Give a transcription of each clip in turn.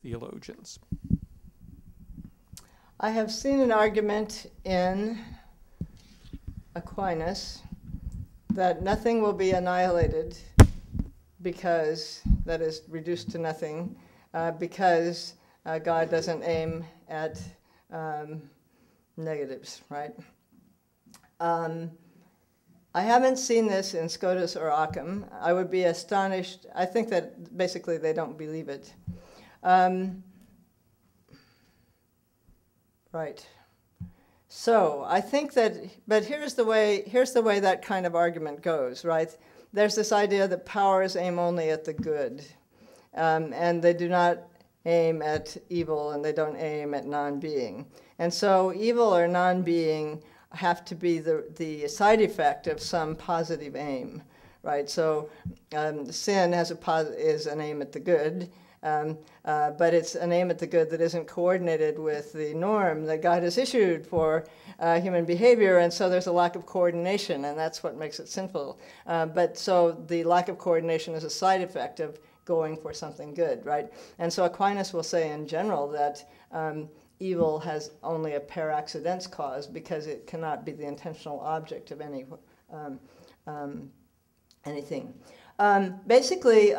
theologians. I have seen an argument in Aquinas that nothing will be annihilated because, that is, reduced to nothing, because God doesn't aim at negatives, right? I haven't seen this in Scotus or Ockham. I would be astonished. I think that basically they don't believe it. Right. So I think that, but here's the way that kind of argument goes, right? There's this idea that powers aim only at the good, and they do not aim at evil, and they don't aim at non-being. And so evil or non-being have to be the side effect of some positive aim, right? So sin has is an aim at the good, but it's an aim at the good that isn't coordinated with the norm that God has issued for human behavior, and so there's a lack of coordination, and that's what makes it sinful. But so the lack of coordination is a side effect of going for something good, right? And so Aquinas will say in general that evil has only a per accidens cause because it cannot be the intentional object of anything. Basically,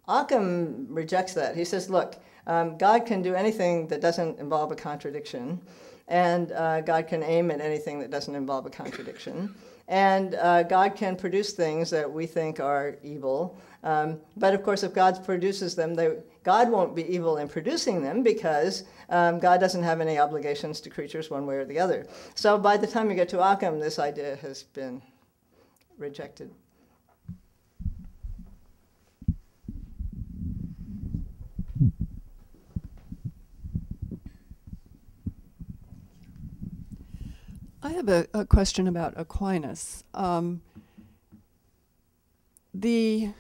Ockham rejects that. He says, look, God can do anything that doesn't involve a contradiction, and God can aim at anything that doesn't involve a contradiction, and God can produce things that we think are evil. But of course, if God produces them, God won't be evil in producing them because God doesn't have any obligations to creatures one way or the other. So by the time you get to Ockham, this idea has been rejected. I have a question about Aquinas. The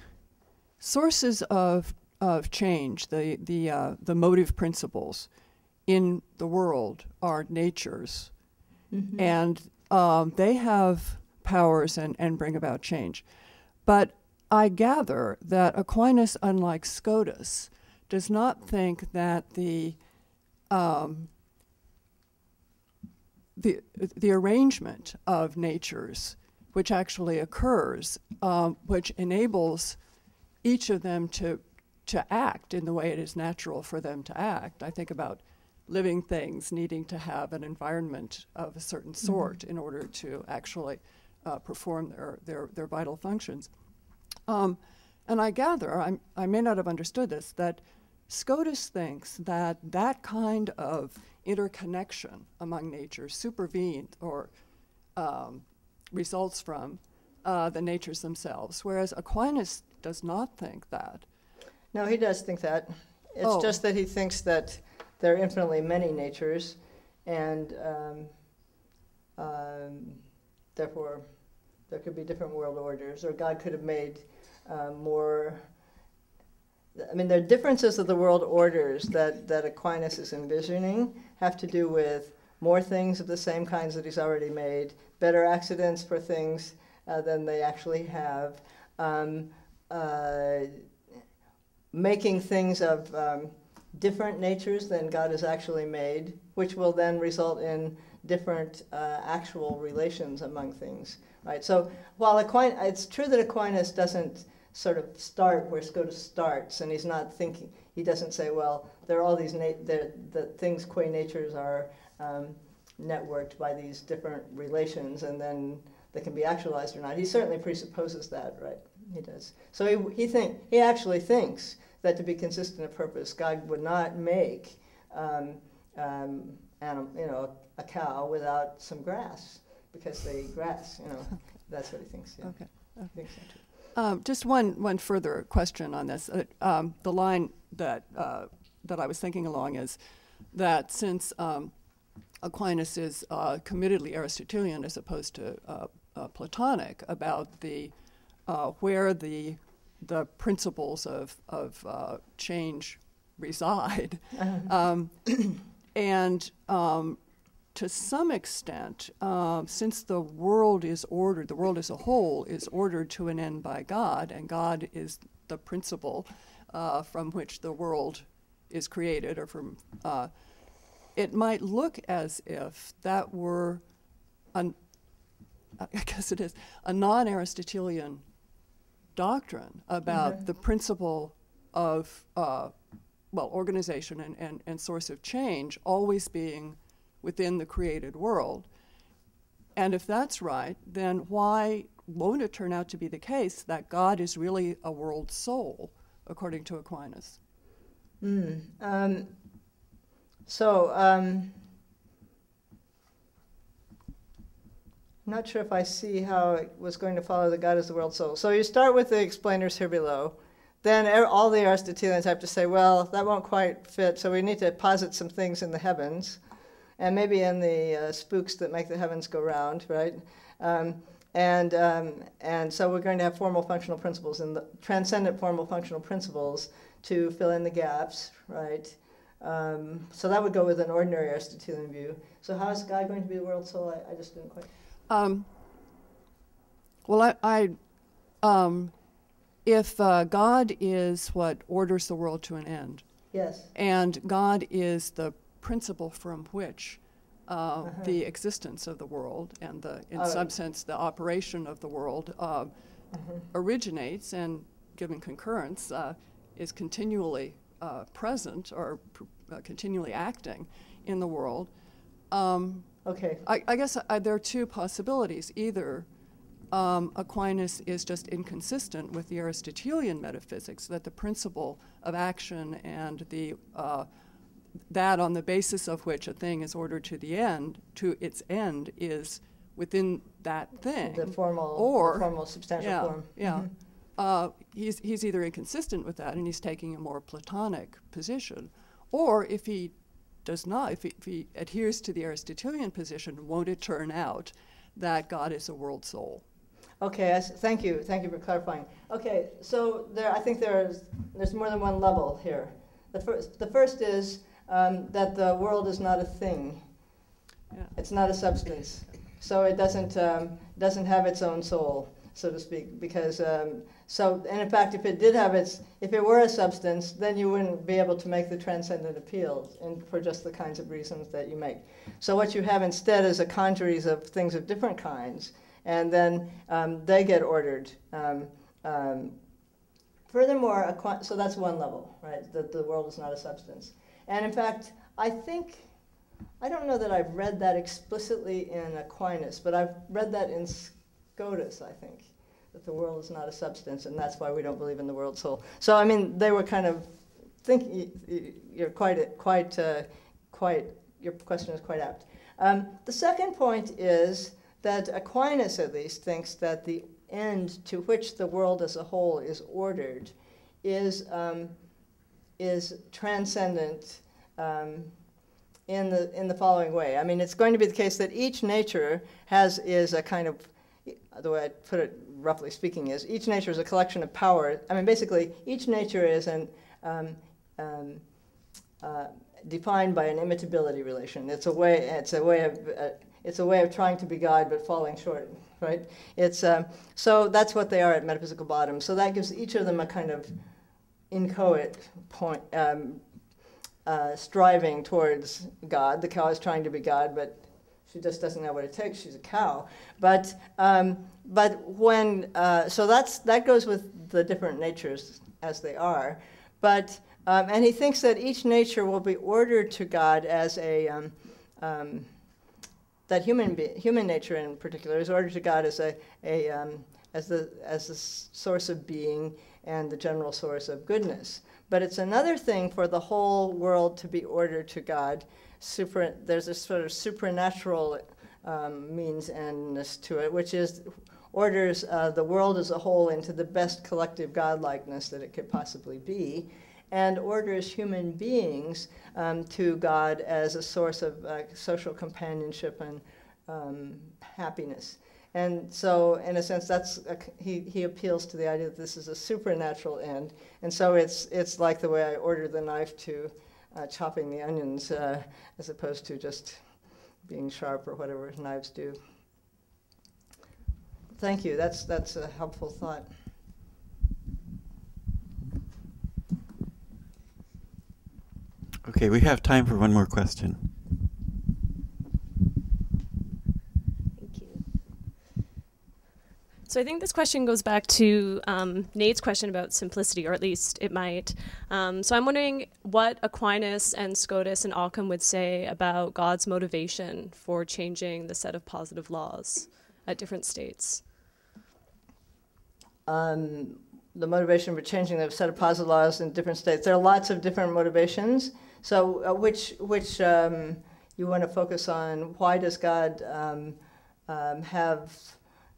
sources of change, the motive principles in the world are natures, mm-hmm. and they have powers and bring about change. But I gather that Aquinas, unlike Scotus, does not think that the arrangement of natures, which actually occurs, which enables each of them to act in the way it is natural for them to act. I think about living things needing to have an environment of a certain sort mm-hmm. in order to actually perform their vital functions. And I gather, I may not have understood this, that Scotus thinks that that kind of interconnection among nature supervenes or results from the natures themselves, whereas Aquinas does not think that. No, he does think that. It's just that he thinks that there are infinitely many natures, and therefore there could be different world orders, or God could have made more. I mean, the differences of the world orders that Aquinas is envisioning have to do with more things of the same kinds that he's already made, better accidents for things than they actually have, making things of different natures than God has actually made, which will then result in different actual relations among things, right? So while it's true that Aquinas doesn't sort of start where Scotus starts, and he's not thinking, he doesn't say, well, there are all these, the things qua natures are networked by these different relations, and then they can be actualized or not. He certainly presupposes that, right? He does. So he actually thinks that to be consistent of purpose, God would not make a cow without some grass, because they eat grass, that's what he thinks. Yeah. Okay. I think so too. Just one further question on this. The line that I was thinking along is that since Aquinas is committedly Aristotelian as opposed to Platonic about where the principles of change reside, and to some extent, since the world is ordered, the world as a whole is ordered to an end by God, and God is the principle from which the world is created, or from, it might look as if that were, I guess it is, a non-Aristotelian doctrine about the principle of, organization and source of change always being within the created world. And if that's right, then why won't it turn out to be the case that God is really a world soul, according to Aquinas? I'm not sure if I see how it was going to follow that God is the world soul. So you start with the explainers here below. Then all the Aristotelians have to say, well, that won't quite fit, so we need to posit some things in the heavens, and maybe in the spooks that make the heavens go round, right? And so we're going to have formal functional principles, and the transcendent formal functional principles to fill in the gaps, right? So that would go with an ordinary Aristotelian view. So how is God going to be the world soul? I just didn't quite... If God is what orders the world to an end, yes, and God is the principle from which the existence of the world and in some sense the operation of the world originates, and given concurrence is continually present or continually acting in the world. okay. I guess there are two possibilities. Either Aquinas is just inconsistent with the Aristotelian metaphysics, that the principle of action and that on the basis of which a thing is ordered to its end is within that thing. The formal substantial form. Yeah. He's either inconsistent with that and he's taking a more Platonic position, or if he does not, if he adheres to the Aristotelian position, won't it turn out that God is a world soul? Okay, thank you for clarifying. Okay, so I think there's more than one level here. The first is that the world is not a thing. Yeah. It's not a substance, so it doesn't have its own soul, so to speak. Because and in fact, if it were a substance, then you wouldn't be able to make the transcendent appeal, for just the kinds of reasons that you make. So what you have instead is a congeries of things of different kinds. And then they get ordered. Furthermore, so that's one level, right? That the world is not a substance. And in fact, I don't know that I've read that explicitly in Aquinas, but I've read that in Scotus, I think, that the world is not a substance, and that's why we don't believe in the world soul. So I mean, they were kind of thinking. You're quite. Your question is quite apt. The second point is that Aquinas, at least, thinks that the end to which the world as a whole is ordered is transcendent in the following way. I mean, it's going to be the case that each nature is a kind of, the way I put it roughly speaking is, each nature is a collection of power. I mean, basically, each nature is defined by an imitability relation. It's a way of trying to be God but falling short, right? So that's what they are at metaphysical bottom. So that gives each of them a kind of inchoate point, striving towards God. The cow is trying to be God, but she just doesn't know what it takes. She's a cow. But when so that goes with the different natures as they are. But and he thinks that each nature will be ordered to God as that human nature in particular is ordered to God as the source of being and the general source of goodness. But it's another thing for the whole world to be ordered to God. There's a sort of supernatural means endness to it, which orders the world as a whole into the best collective godlikeness that it could possibly be, and orders human beings to God as a source of social companionship and happiness. And so, in a sense, he appeals to the idea that this is a supernatural end. And so it's like the way I order the knife to chopping the onions, as opposed to just being sharp or whatever knives do. Thank you. That's a helpful thought. Okay, we have time for one more question. Thank you. So I think this question goes back to Nate's question about simplicity, or at least it might. So I'm wondering what Aquinas and Scotus and Ockham would say about God's motivation for changing the set of positive laws at different states. The motivation for changing the set of positive laws in different states. There are lots of different motivations. So which you want to focus on? Why does God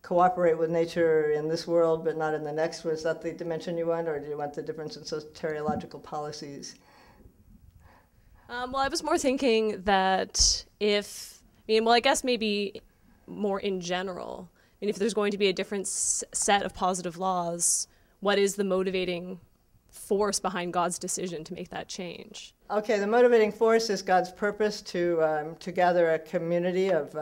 cooperate with nature in this world but not in the next? Was that the dimension you want, or do you want the difference in soteriological policies? Well, I was more thinking that I guess maybe more in general. I mean, if there's going to be a different set of positive laws, what is the motivating force behind God's decision to make that change? Okay, the motivating force is God's purpose to gather a community of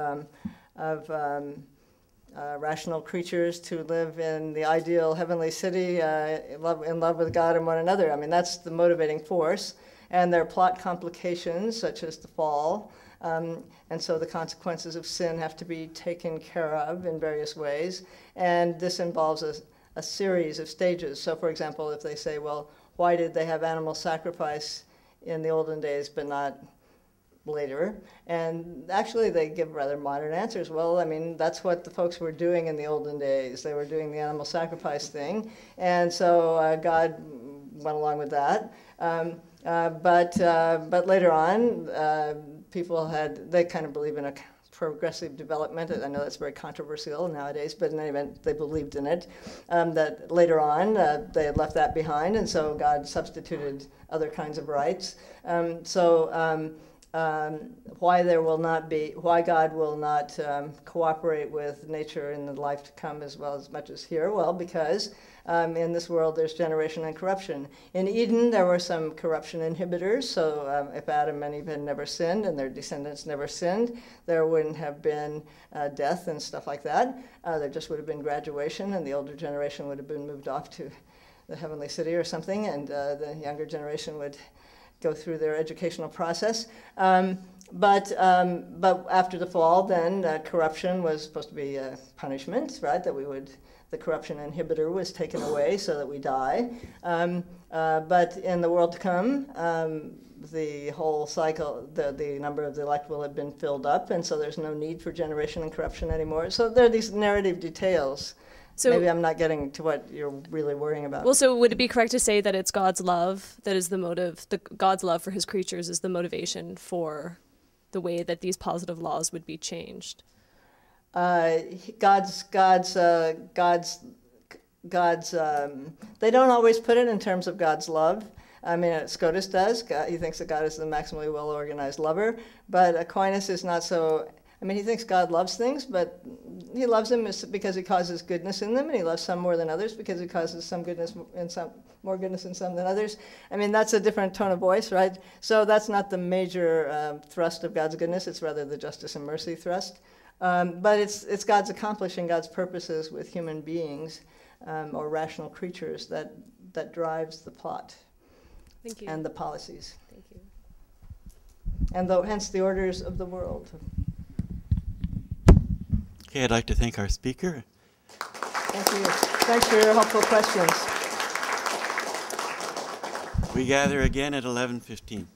rational creatures to live in the ideal heavenly city in love with God and one another. I mean, that's the motivating force. And there are plot complications, such as the fall. And so the consequences of sin have to be taken care of in various ways. And this involves a series of stages. So, for example, if they say, well, why did they have animal sacrifice in the olden days but not later? And actually they give rather modern answers. Well, I mean, that's what the folks were doing in the olden days. They were doing the animal sacrifice thing. And so God went along with that. But later on, people they kind of believe in a progressive development. I know that's very controversial nowadays, but in any event, they believed in it. That later on, they had left that behind, and so God substituted other kinds of rights. Why God will not cooperate with nature in the life to come as much as here? Well, because in this world there's generation and corruption. In Eden there were some corruption inhibitors, so if Adam and Eve had never sinned and their descendants never sinned, there wouldn't have been death and stuff like that. There just would have been graduation, and the older generation would have been moved off to the heavenly city or something, and the younger generation would go through their educational process. But after the fall, then corruption was supposed to be a punishment, right? The corruption inhibitor was taken away so that we die. But in the world to come, the whole cycle, the number of the elect will have been filled up, and so there's no need for generation and corruption anymore. So there are these narrative details. So maybe I'm not getting to what you're really worrying about. Well, so would it be correct to say that it's God's love that is the motive, God's love for his creatures is the motivation for the way that these positive laws would be changed? God's they don't always put it in terms of God's love. I mean, Scotus does. He thinks that God is the maximally well-organized lover, but Aquinas is not so. I mean, he thinks God loves things, but he loves them because he causes goodness in them, and he loves some more than others because he causes some goodness in some, more goodness in some than others. I mean, that's a different tone of voice, right? So that's not the major thrust of God's goodness. It's rather the justice and mercy thrust. But it's God's accomplishing God's purposes with human beings or rational creatures that drives the plot. Thank you. And the policies. Thank you. And hence the orders of the world. Okay, I'd like to thank our speaker. Thank you. Thanks for your helpful questions. We gather again at 11:15.